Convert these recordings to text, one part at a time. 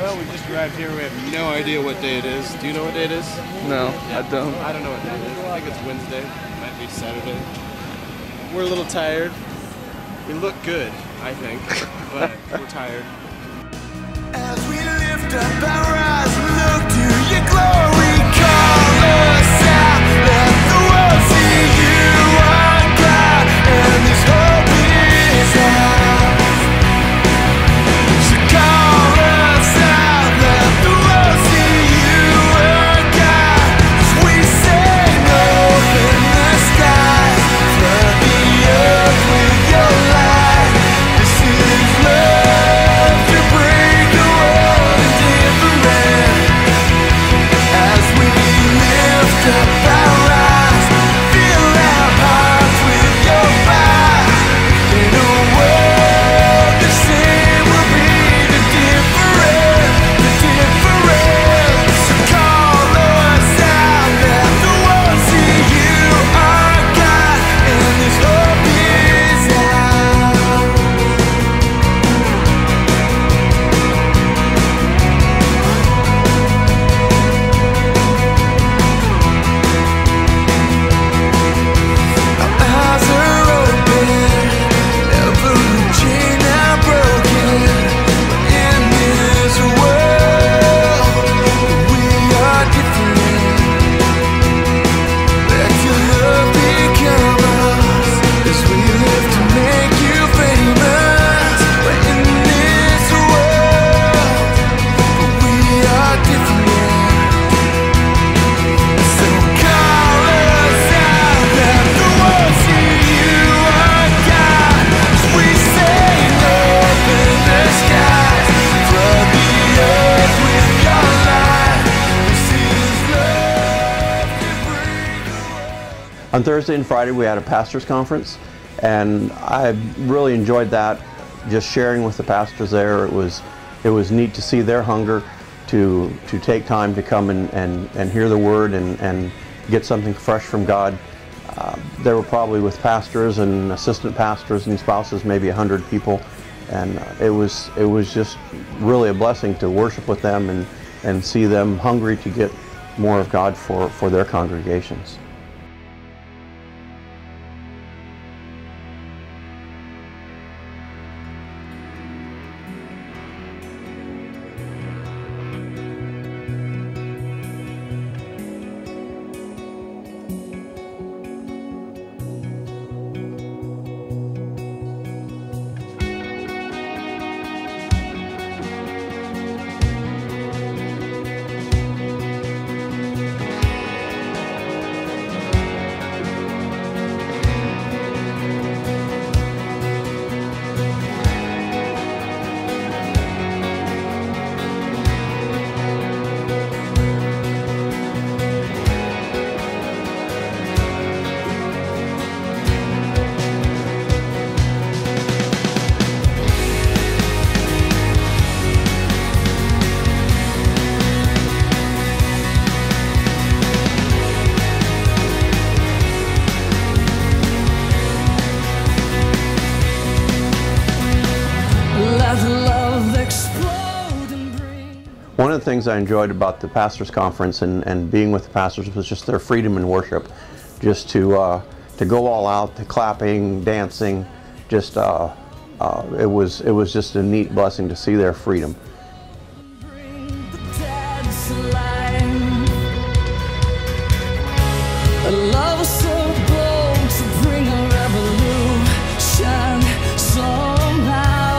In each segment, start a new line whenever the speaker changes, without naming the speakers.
Well, we just arrived here. We have no idea what day it is. Do you know what day it is?
No, I don't.
I don't know what day it is. I think it's Wednesday. Might be Saturday. We're a little tired. We look good, I think, but we're tired.
As we lift up our eyes and look to your glory, call us out, let the world see you are God, and this hope is ours. So call us out, let the world see you are God, as we sing open the skies, flood the earth with your light. This is love to bring the world indifferent. As we lift up our eyes, fill our hearts with your fire. In a world the same will be the different, the different. So call us out, let the world see you are God, and this hope is ours. Our eyes are open, every chain now broken. In this world, we are different. Let your love become us as we live to make you famous. We're in this world, but we are different. So call us out, let the world see you are God. As we sing open the skies, flood the earth with your light. This is love to bring the world.
On Thursday and Friday we had a pastors conference, and I really enjoyed that, just sharing with the pastors there. It was neat to see their hunger to take time to come and hear the word and get something fresh from God. They were probably with pastors and assistant pastors and spouses, maybe 100 people, and it was just really a blessing to worship with them and see them hungry to get more of God for their congregations.
Let love explode and bring.
One of the things I enjoyed about the pastors conference and being with the pastors was just their freedom in worship, just to go all out, the clapping, dancing, just it was just a neat blessing to see their freedom.
Bring the dead to life. A love so bold to bring a revolution somehow.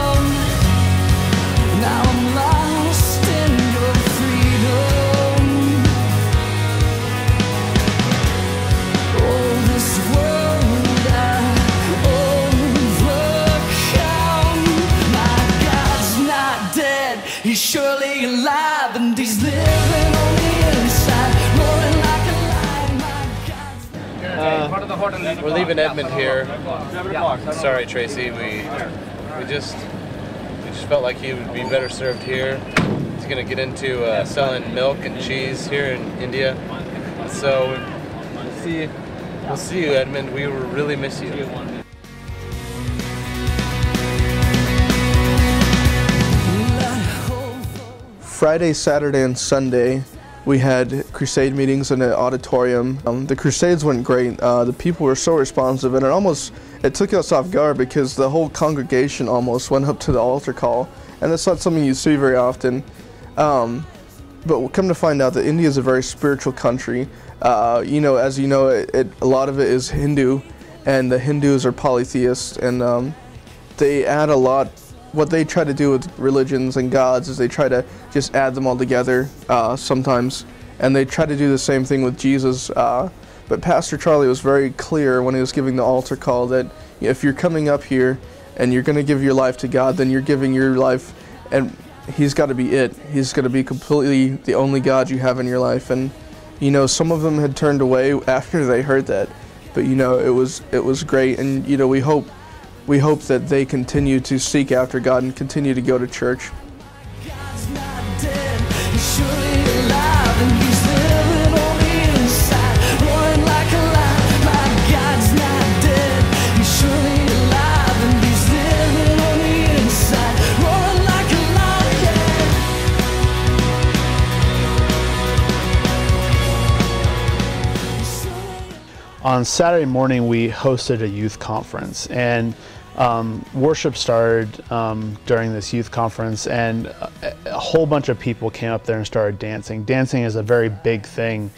Now I'm lost in your freedom. Oh, this world I overcome. My God's not dead, he's surely alive, and he's living on the inside, roaring like a lion. My God's
We're leaving Edmond here. Sorry, Tracy. We just felt like he would be better served here. He's gonna get into selling milk and cheese here in India. So we'll see you, Edmond. We will really miss you.
Friday, Saturday, and Sunday, we had crusade meetings in an auditorium. The crusades went great. The people were so responsive, and it took us off guard because the whole congregation almost went up to the altar call, and that's not something you see very often. But we'll come to find out that India is a very spiritual country. You know, as you know, a lot of it is Hindu, and the Hindus are polytheists, and they add a lot. What they try to do with religions and gods is they try to just add them all together sometimes, and they try to do the same thing with Jesus. But Pastor Charlie was very clear when he was giving the altar call that if you're coming up here and you're going to give your life to God, then you're giving your life, and He's got to be it. He's going to be completely the only God you have in your life. And you know, some of them had turned away after they heard that, but you know, it was great. And you know, we hope that they continue to seek after God and continue to go to church.
God's not dead, He's surely alive, and He's living on the inside, roaring like a lion. My God's not dead, He's surely alive, and He's living on the inside, roaring like a lion.
On Saturday morning, we hosted a youth conference, and worship started during this youth conference, and a whole bunch of people came up there and started dancing. Dancing is a very big thing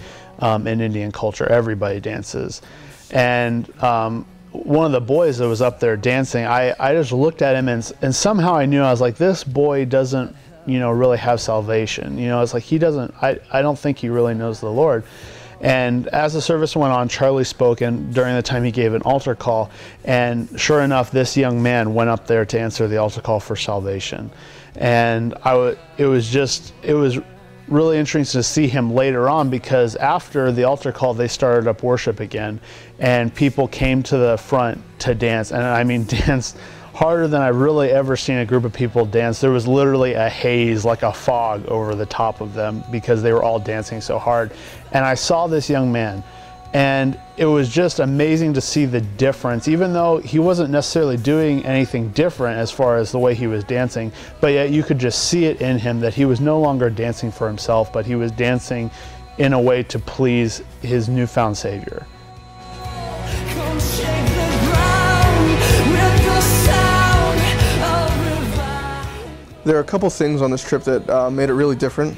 in Indian culture. Everybody dances. And one of the boys that was up there dancing, I just looked at him, and somehow I knew, I was like, this boy doesn't, you know, really have salvation. You know, it's like he doesn't, I don't think he really knows the Lord. And as the service went on, Charlie spoke, and during the time he gave an altar call, and sure enough, this young man went up there to answer the altar call for salvation. And it was really interesting to see him later on, because after the altar call, they started up worship again, and people came to the front to dance, and I mean dance harder than I've really ever seen a group of people dance. There was literally a haze, like a fog, over the top of them because they were all dancing so hard. And I saw this young man, and it was just amazing to see the difference, even though he wasn't necessarily doing anything different as far as the way he was dancing, but yet you could just see it in him that he was no longer dancing for himself, but he was dancing in a way to please his newfound Savior.
Come shake the ground with the sound of revival.
There are a couple things on this trip that made it really different.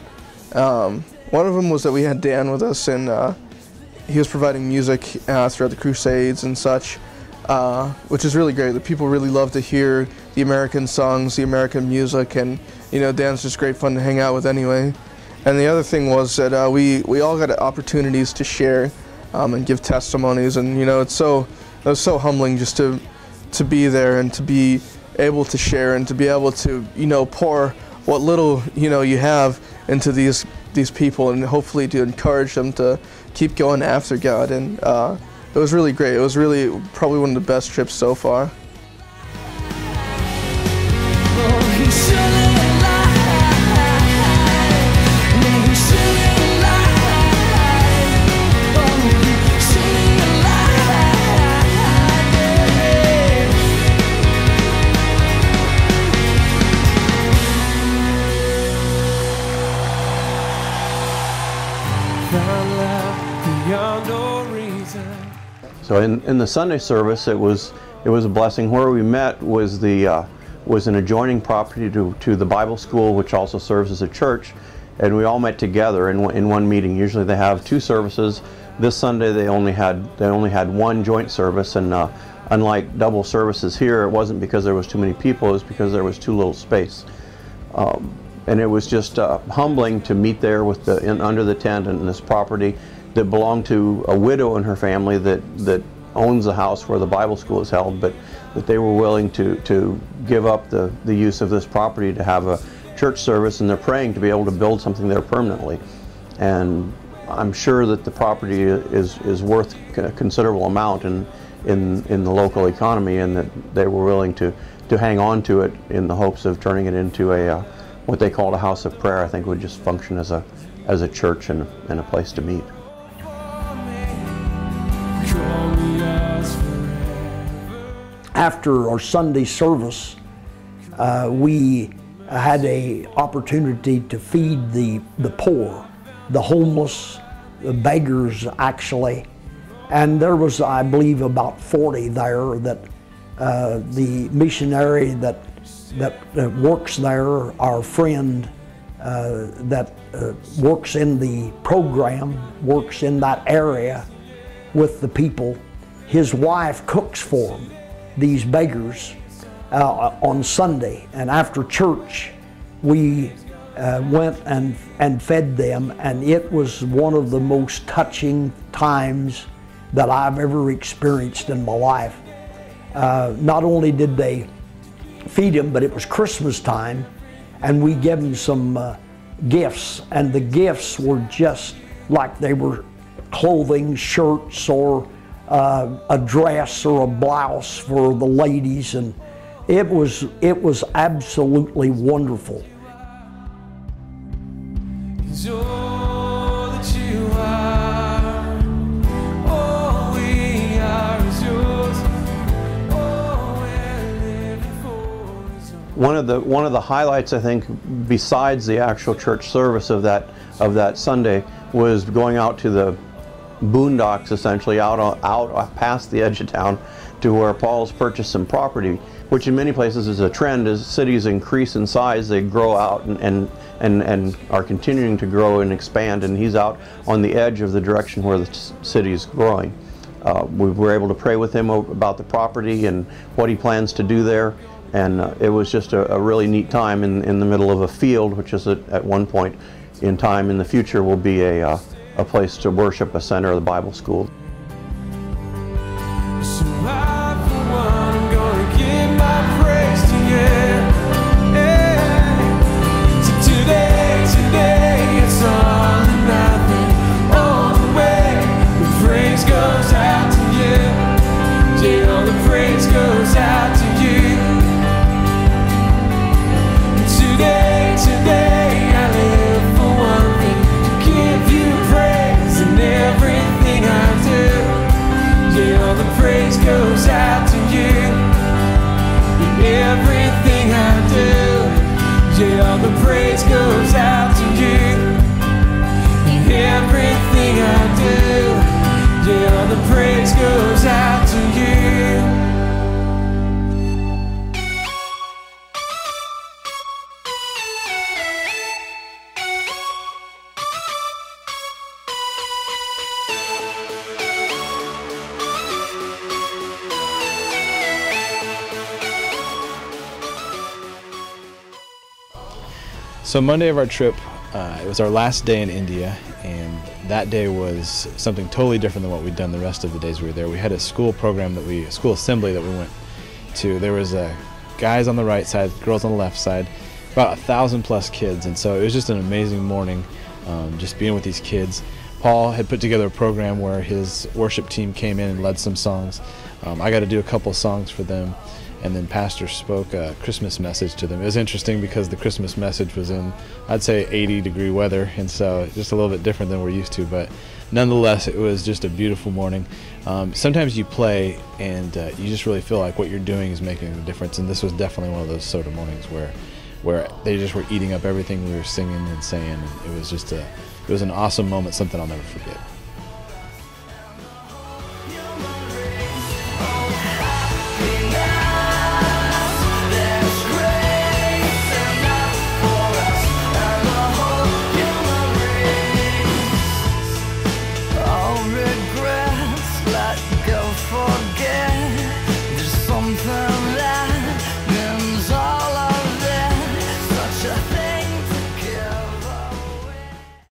One of them was that we had Dan with us, and he was providing music throughout the crusades and such, which is really great. The people really love to hear the American songs, the American music, and you know, Dan's just great fun to hang out with anyway. And the other thing was that we all got opportunities to share and give testimonies, and you know, it was so humbling just to be there and to be able to share and to be able to, you know, pour what little, you know, you have into these people, and hopefully to encourage them to keep going after God. And it was really great. It was really probably one of the best trips so far.
So in the Sunday service, it was a blessing. Where we met was an adjoining property to the Bible school, which also serves as a church, and we all met together in one meeting. Usually they have two services. This Sunday they only had one joint service, and unlike double services here, it wasn't because there was too many people. It was because there was too little space. And it was just humbling to meet there with under the tent in this property that belonged to a widow and her family that owns the house where the Bible school is held, but that they were willing to give up the use of this property to have a church service, and they're praying to be able to build something there permanently. And I'm sure that the property is worth a considerable amount in the local economy, and that they were willing to hang on to it in the hopes of turning it into a what they called a house of prayer. I think would just function as a church and a place to meet.
After our Sunday service, we had a opportunity to feed the poor, the homeless, the beggars actually. And there was, I believe, about 40 there that the missionary that works there, our friend that works in the program, works in that area with the people, his wife cooks for them, these beggars, on Sunday. And after church, we went and fed them, and it was one of the most touching times that I've ever experienced in my life. Not only did they feed him, but it was Christmas time, and we gave him some gifts, and the gifts were just like they were clothing, shirts, or a dress or a blouse for the ladies, and it was absolutely wonderful.
One of the highlights, I think, besides the actual church service of that Sunday, was going out to the boondocks, essentially out past the edge of town, to where Paul's purchased some property, which in many places is a trend. As cities increase in size, they grow out and are continuing to grow and expand, and he's out on the edge of the direction where the city is growing. We were able to pray with him about the property and what he plans to do there, and it was just a really neat time in the middle of a field, which is at one point in time in the future will be a place to worship, a center of the Bible school.
So I, for one, am gonna give my praise to you. Yeah. So today, it's all or nothing. All the way, the praise goes out to you. Yeah, all the praise goes out to you. And today, I live for one thing, to give you praise in everything I do. Yeah, all the praise goes out to you in everything I do. Yeah, all the praise goes out to you in everything I do. Yeah, all the praise goes out to you.
So Monday of our trip, it was our last day in India, and that day was something totally different than what we'd done the rest of the days we were there. We had a school program a school assembly that we went to. There was guys on the right side, girls on the left side, about 1,000+ kids, and so it was just an amazing morning, just being with these kids. Paul had put together a program where his worship team came in and led some songs. I got to do a couple songs for them. And then Pastor spoke a Christmas message to them. It was interesting because the Christmas message was in, I'd say, 80-degree weather, and so just a little bit different than we're used to, but nonetheless, it was just a beautiful morning. Sometimes you play and you just really feel like what you're doing is making a difference, and this was definitely one of those sort of mornings where they just were eating up everything we were singing and saying, and it was just it was an awesome moment, something I'll never forget.